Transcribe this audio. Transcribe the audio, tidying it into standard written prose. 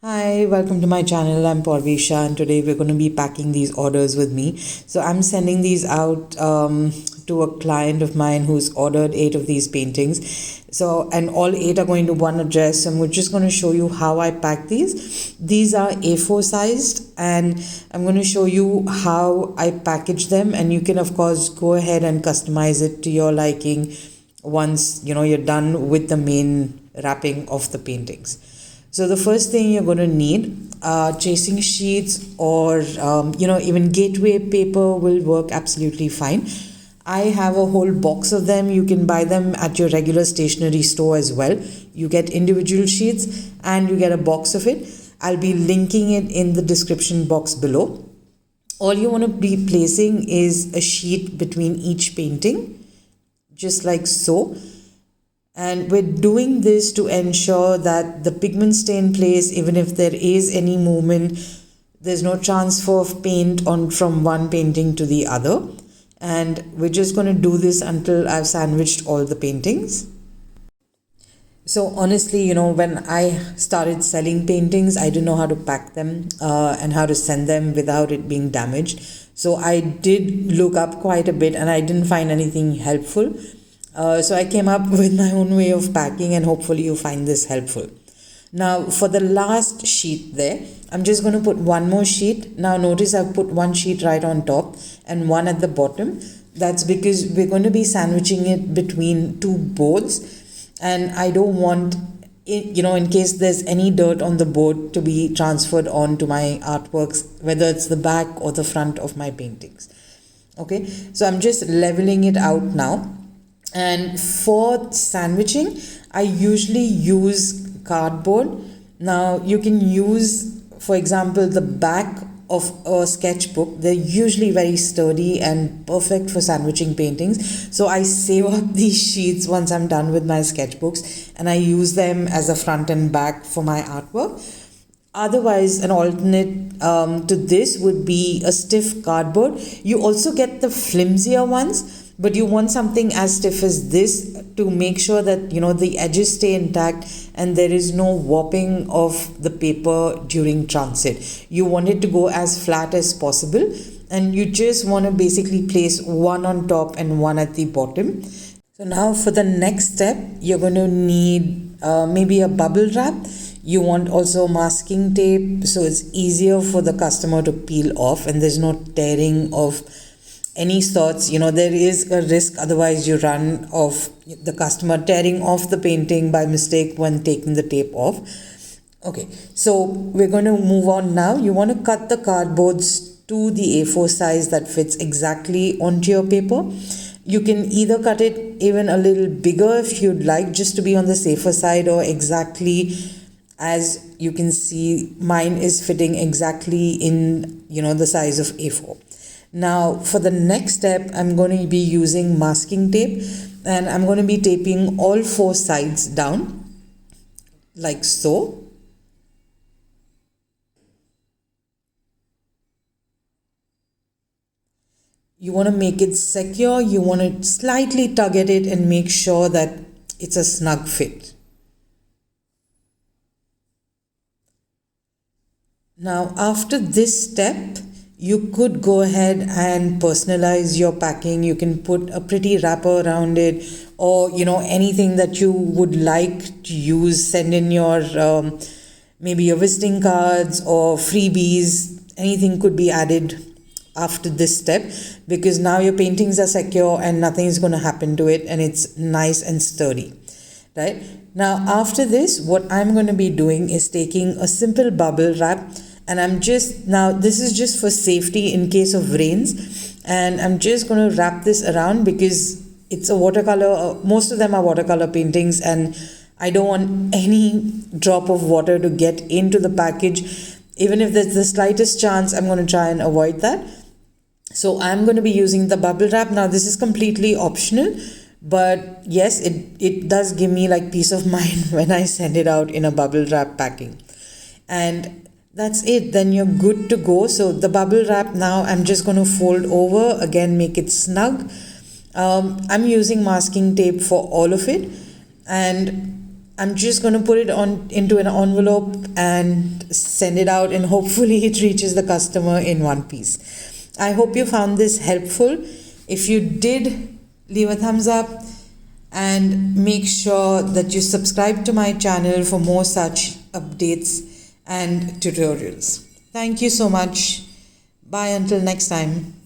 Hi, welcome to my channel. I'm Parvisha, and today we're going to be packing these orders with me. So I'm sending these out to a client of mine who's ordered 8 of these paintings. And all 8 are going to one address. And we're just going to show you how I pack these. These are A4 sized, and I'm going to show you how I package them. And you can, of course, go ahead and customize it to your liking once you're done with the main wrapping of the paintings. So the first thing you're going to need are tracing sheets, or even gateway paper will work absolutely fine. I have a whole box of them. You can buy them at your regular stationery store as well. You get individual sheets and you get a box of it. I'll be linking it in the description box below. All you want to be placing is a sheet between each painting, just like so. And we're doing this to ensure that the pigment stay in place. Even if there is any movement, there's no transfer of paint from one painting to the other. And we're just going to do this until I've sandwiched all the paintings. So honestly, when I started selling paintings, I didn't know how to pack them and how to send them without it being damaged. So I did look up quite a bit and I didn't find anything helpful. So I came up with my own way of packing, and hopefully you find this helpful. Now for the last sheet there, I'm just going to put one more sheet. Now notice I've put one sheet right on top and one at the bottom. That's because we're going to be sandwiching it between two boards, and I don't want it, in case there's any dirt on the board, to be transferred on to my artworks, whether it's the back or the front of my paintings. Okay, so I'm just leveling it out now. And for sandwiching, I usually use cardboard. Now you can use, for example, the back of a sketchbook. They're usually very sturdy and perfect for sandwiching paintings. So I save up these sheets once I'm done with my sketchbooks, and I use them as a front and back for my artwork. Otherwise, an alternate to this would be a stiff cardboard. You also get the flimsier ones, but you want something as stiff as this to make sure that the edges stay intact and there is no warping of the paper during transit. You want it to go as flat as possible, and you just want to basically place one on top and one at the bottom. So now for the next step, you're going to need maybe a bubble wrap. You want also masking tape, so it's easier for the customer to peel off and there's no tearing of any sorts. There is a risk otherwise you run of the customer tearing off the painting by mistake when taking the tape off. Okay, so we're going to move on now. You want to cut the cardboards to the A4 size that fits exactly onto your paper. You can either cut it even a little bigger if you'd like, just to be on the safer side, or exactly as you can see, mine is fitting exactly in the size of A4. Now for the next step, I'm going to be using masking tape, and I'm going to be taping all 4 sides down like so. You want to make it secure. You want to slightly tug at it and make sure that it's a snug fit. Now after this step, you could go ahead and personalize your packing. You can put a pretty wrapper around it, or anything that you would like to use. Send in your maybe your visiting cards or freebies. Anything could be added after this step, because now your paintings are secure and nothing is going to happen to it, and it's nice and sturdy. Right now, after this, what I'm going to be doing is taking a simple bubble wrap. And this is just for safety in case of rains, and I'm just going to wrap this around because it's a watercolor. Most of them are watercolor paintings, and I don't want any drop of water to get into the package. Even if there's the slightest chance, I'm going to try and avoid that. So I'm going to be using the bubble wrap. Now this is completely optional, but yes, it does give me like peace of mind when I send it out in a bubble wrap packing. And that's it, then you're good to go. So the bubble wrap, now I'm just going to fold over again, make it snug. I'm using masking tape for all of it, and I'm just going to put it on into an envelope and send it out, and hopefully it reaches the customer in one piece. I hope you found this helpful. If you did, leave a thumbs up and make sure that you subscribe to my channel for more such updates and tutorials. Thank you so much. Bye until next time.